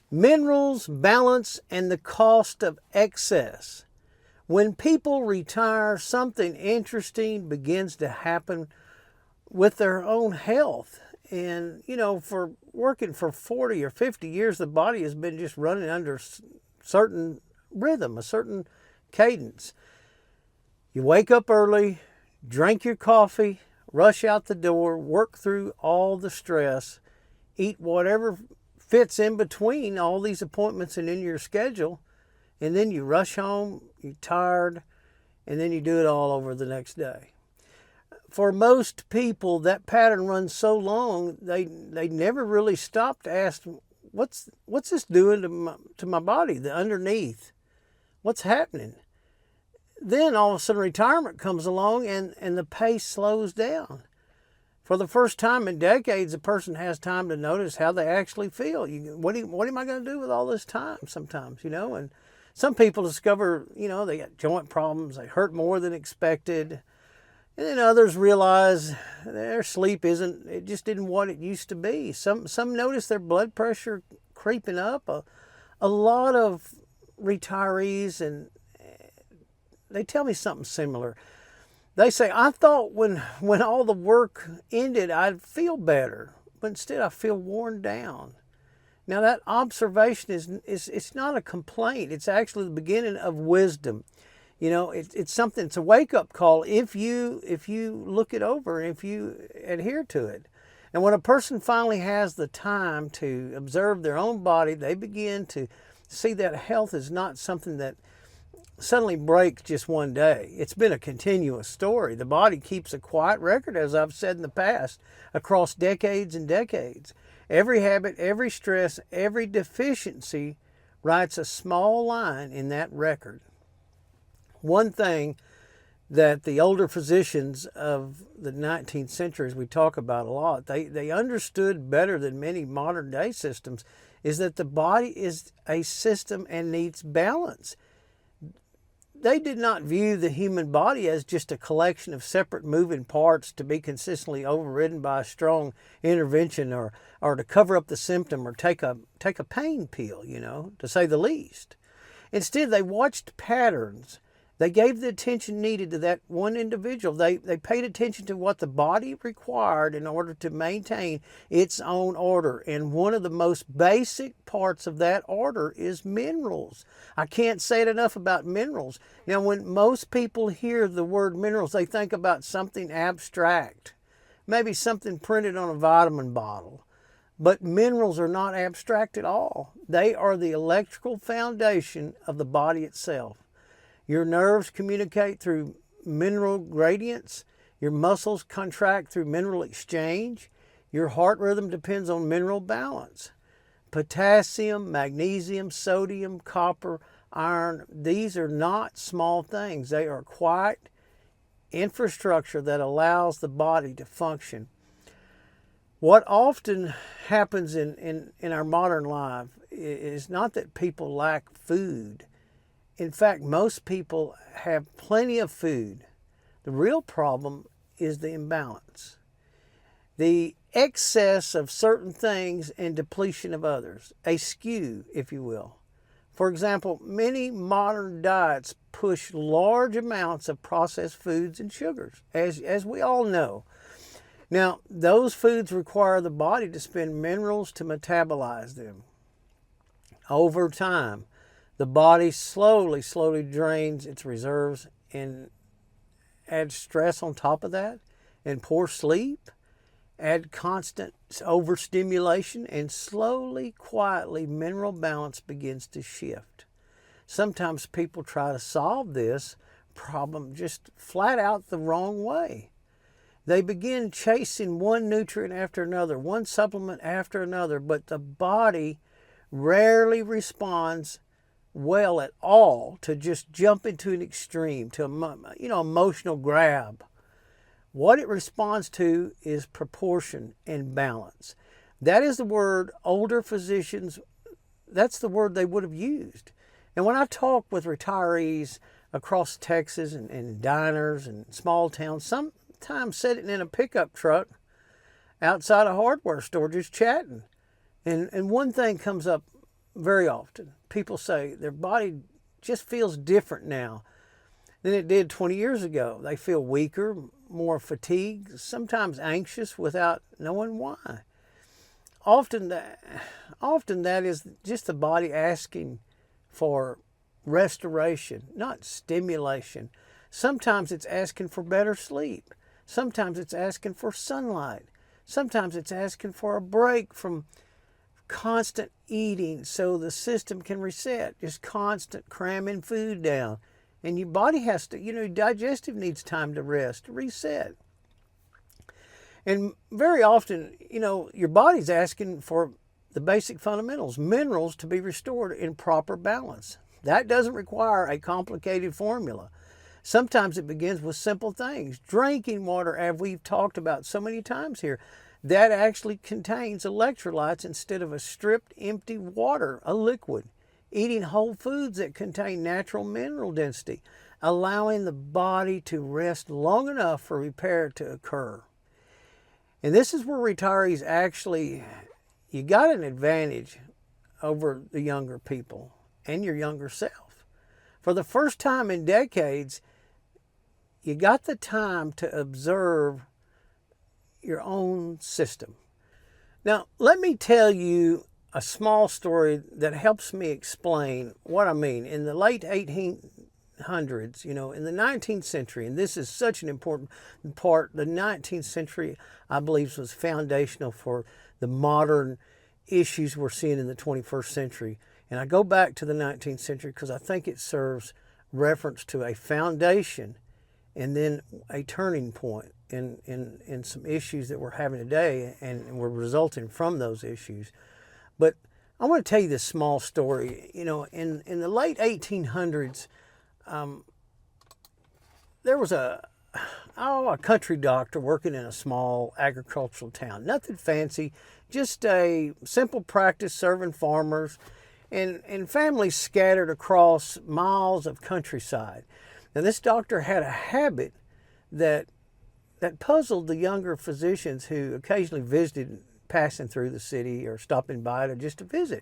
Minerals, balance, and the cost of excess. When people retire, something interesting begins to happen with their own health. And, for working for 40 or 50 years, the body has been just running under certain rhythm, a certain cadence. You wake up early, drink your coffee, rush out the door, work through all the stress, eat whatever fits in between all these appointments and in your schedule, and then you rush home, you're tired, and then you do it all over the next day. For most people, that pattern runs so long, they never really stop to ask, what's this doing to my body, the underneath? What's happening? Then all of a sudden retirement comes along and the pace slows down. For the first time in decades, a person has time to notice how they actually feel. What am I going to do with all this time sometimes, And some people discover, they got joint problems, they hurt more than expected. And then others realize their sleep just isn't what it used to be. Some notice their blood pressure creeping up. A lot of retirees, and they tell me something similar. They say, I thought when all the work ended, I'd feel better, but instead I feel worn down. Now that observation it's not a complaint. It's actually the beginning of wisdom. It's something. It's a wake-up call if you look it over and if you adhere to it. And when a person finally has the time to observe their own body, they begin to see that health is not something that suddenly breaks just one day. It's been a continuous story. The body keeps a quiet record, as I've said in the past, across decades and decades. Every habit, every stress, every deficiency writes a small line in that record. One thing that the older physicians of the 19th century, we talk about a lot, they understood better than many modern day systems, is that the body is a system and needs balance. They did not view the human body as just a collection of separate moving parts to be consistently overridden by a strong intervention or to cover up the symptom or take a pain pill, to say the least. Instead, they watched patterns. They gave the attention needed to that one individual. They paid attention to what the body required in order to maintain its own order. And one of the most basic parts of that order is minerals. I can't say it enough about minerals. Now, when most people hear the word minerals, they think about something abstract, maybe something printed on a vitamin bottle. But minerals are not abstract at all. They are the electrical foundation of the body itself. Your nerves communicate through mineral gradients. Your muscles contract through mineral exchange. Your heart rhythm depends on mineral balance. Potassium, magnesium, sodium, copper, iron, these are not small things. They are quiet infrastructure that allows the body to function. What often happens in our modern life is not that people lack food. In fact, most people have plenty of food. The real problem is the imbalance. The excess of certain things and depletion of others. A skew, if you will. For example, many modern diets push large amounts of processed foods and sugars, as we all know. Now, those foods require the body to spend minerals to metabolize them. Over time, the body slowly drains its reserves and adds stress on top of that, and poor sleep, add constant overstimulation, and slowly, quietly, mineral balance begins to shift. Sometimes people try to solve this problem just flat out the wrong way. They begin chasing one nutrient after another, one supplement after another, but the body rarely responds well at all to just jump into an extreme, to emotional grab. What it responds to is proportion and balance. That is the word older physicians, that's the word they would have used. And when I talk with retirees across Texas and diners and small towns, sometimes sitting in a pickup truck outside a hardware store just chatting. And one thing comes up very often. People say their body just feels different now than it did 20 years ago. They feel weaker, more fatigued, sometimes anxious without knowing why. Often that is just the body asking for restoration, not stimulation. Sometimes it's asking for better sleep. Sometimes it's asking for sunlight. Sometimes it's asking for a break from constant eating so the system can reset, just constant cramming food down. And your body has to, digestive needs time to rest, to reset. And very often, your body's asking for the basic fundamentals, minerals to be restored in proper balance. That doesn't require a complicated formula. Sometimes it begins with simple things. Drinking water, as we've talked about so many times here, that actually contains electrolytes instead of a stripped, empty water, a liquid. Eating whole foods that contain natural mineral density, allowing the body to rest long enough for repair to occur. And this is where retirees actually, you got an advantage over the younger people and your younger self. For the first time in decades, you got the time to observe your own system. Now, let me tell you a small story that helps me explain what I mean. In the late 1800s, in the 19th century, and this is such an important part, the 19th century, I believe, was foundational for the modern issues we're seeing in the 21st century. And I go back to the 19th century because I think it serves reference to a foundation and then a turning point in some issues that we're having today and were resulting from those issues. But I want to tell you this small story. In the late 1800s, there was a country doctor working in a small agricultural town. Nothing fancy, just a simple practice serving farmers and families scattered across miles of countryside. Now, this doctor had a habit that puzzled the younger physicians who occasionally visited, passing through the city or stopping by just to visit.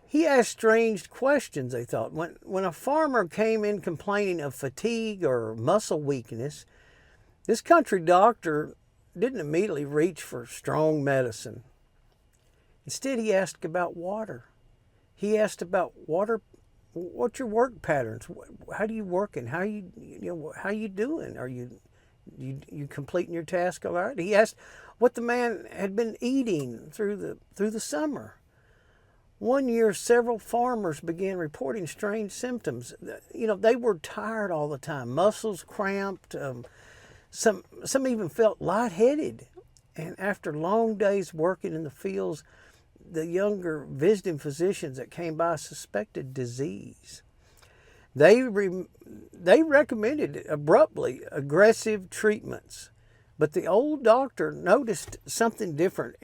He asked strange questions, they thought. When a farmer came in complaining of fatigue or muscle weakness, this country doctor didn't immediately reach for strong medicine. Instead, he asked about water. He asked about water. What's your work patterns? How do you work and how you doing? Are you completing your task all right? He asked what the man had been eating through the summer. One year, several farmers began reporting strange symptoms. They were tired all the time, muscles cramped. Some even felt lightheaded. And after long days working in the fields, the younger visiting physicians that came by suspected disease. They recommended abruptly aggressive treatments, but the old doctor noticed something different.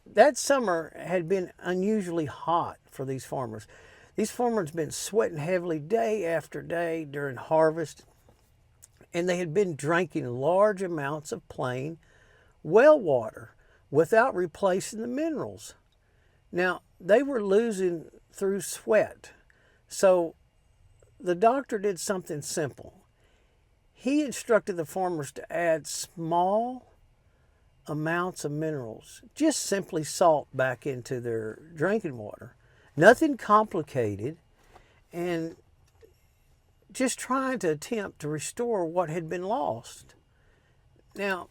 That summer had been unusually hot for these farmers. These farmers had been sweating heavily day after day during harvest, and they had been drinking large amounts of plain well water without replacing the minerals. Now, they were losing through sweat. So the doctor did something simple. He instructed the farmers to add small amounts of minerals, just simply salt, back into their drinking water. Nothing complicated, and just trying to attempt to restore what had been lost. Now,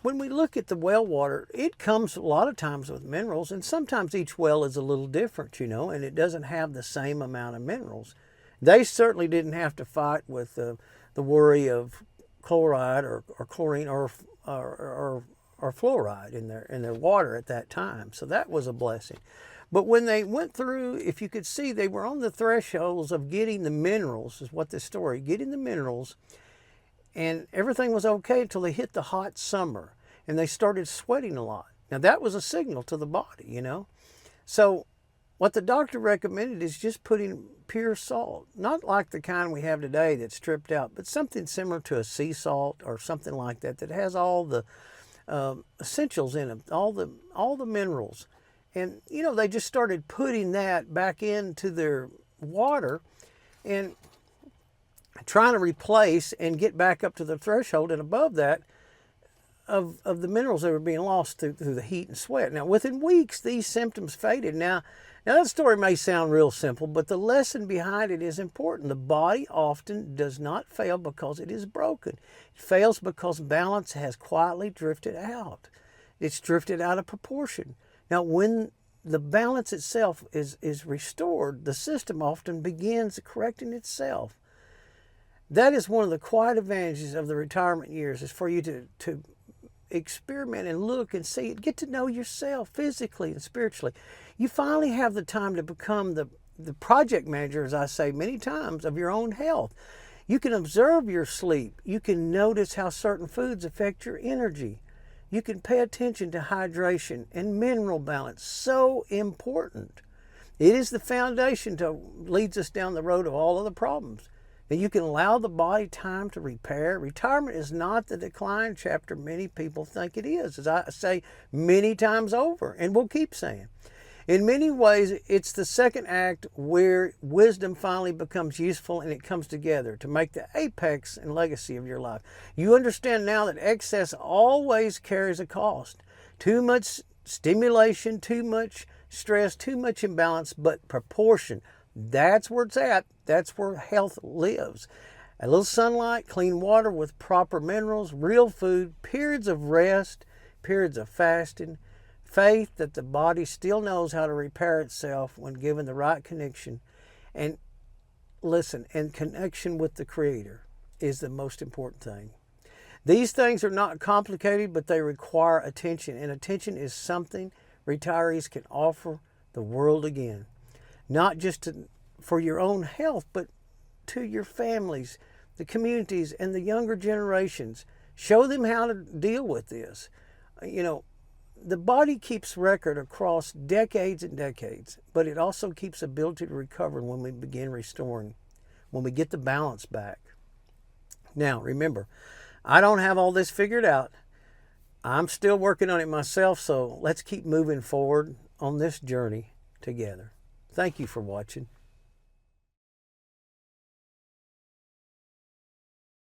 when we look at the well water, it comes a lot of times with minerals, and sometimes each well is a little different, and it doesn't have the same amount of minerals. They certainly didn't have to fight with the worry of chloride or chlorine or fluoride in their water at that time. So that was a blessing. But when they went through, if you could see, they were on the thresholds of getting the minerals, is what this story, getting the minerals, and everything was okay until they hit the hot summer and they started sweating a lot. Now that was a signal to the body, So what the doctor recommended is just putting pure salt, not like the kind we have today that's stripped out, but something similar to a sea salt or something like that has all the essentials in it, all the minerals. And, they just started putting that back into their water and trying to replace and get back up to the threshold and above that of the minerals that were being lost through the heat and sweat. Now, within weeks, these symptoms faded. Now that story may sound real simple, but the lesson behind it is important. The body often does not fail because it is broken. It fails because balance has quietly drifted out. It's drifted out of proportion. Now, when the balance itself is restored, the system often begins correcting itself. That is one of the quiet advantages of the retirement years, is for you to experiment and look and see it, get to know yourself physically and spiritually. You finally have the time to become the project manager, as I say many times, of your own health. You can observe your sleep. You can notice how certain foods affect your energy. You can pay attention to hydration and mineral balance. So important. It is the foundation that leads us down the road of all of the problems. And you can allow the body time to repair. Retirement is not the decline chapter many people think it is, as I say many times over, and we'll keep saying. In many ways, it's the second act where wisdom finally becomes useful and it comes together to make the apex and legacy of your life. You understand now that excess always carries a cost. Too much stimulation, too much stress, too much imbalance, but proportion. That's where it's at. That's where health lives. A little sunlight, clean water with proper minerals, real food, periods of rest, periods of fasting, faith that the body still knows how to repair itself when given the right connection. And listen, and connection with the Creator is the most important thing. These things are not complicated, but they require attention. And attention is something retirees can offer the world again. Not just for your own health, but to your families, the communities, and the younger generations. Show them how to deal with this. The body keeps record across decades and decades, but it also keeps ability to recover when we begin restoring, when we get the balance back. Now, remember, I don't have all this figured out. I'm still working on it myself, so let's keep moving forward on this journey together. Thank you for watching.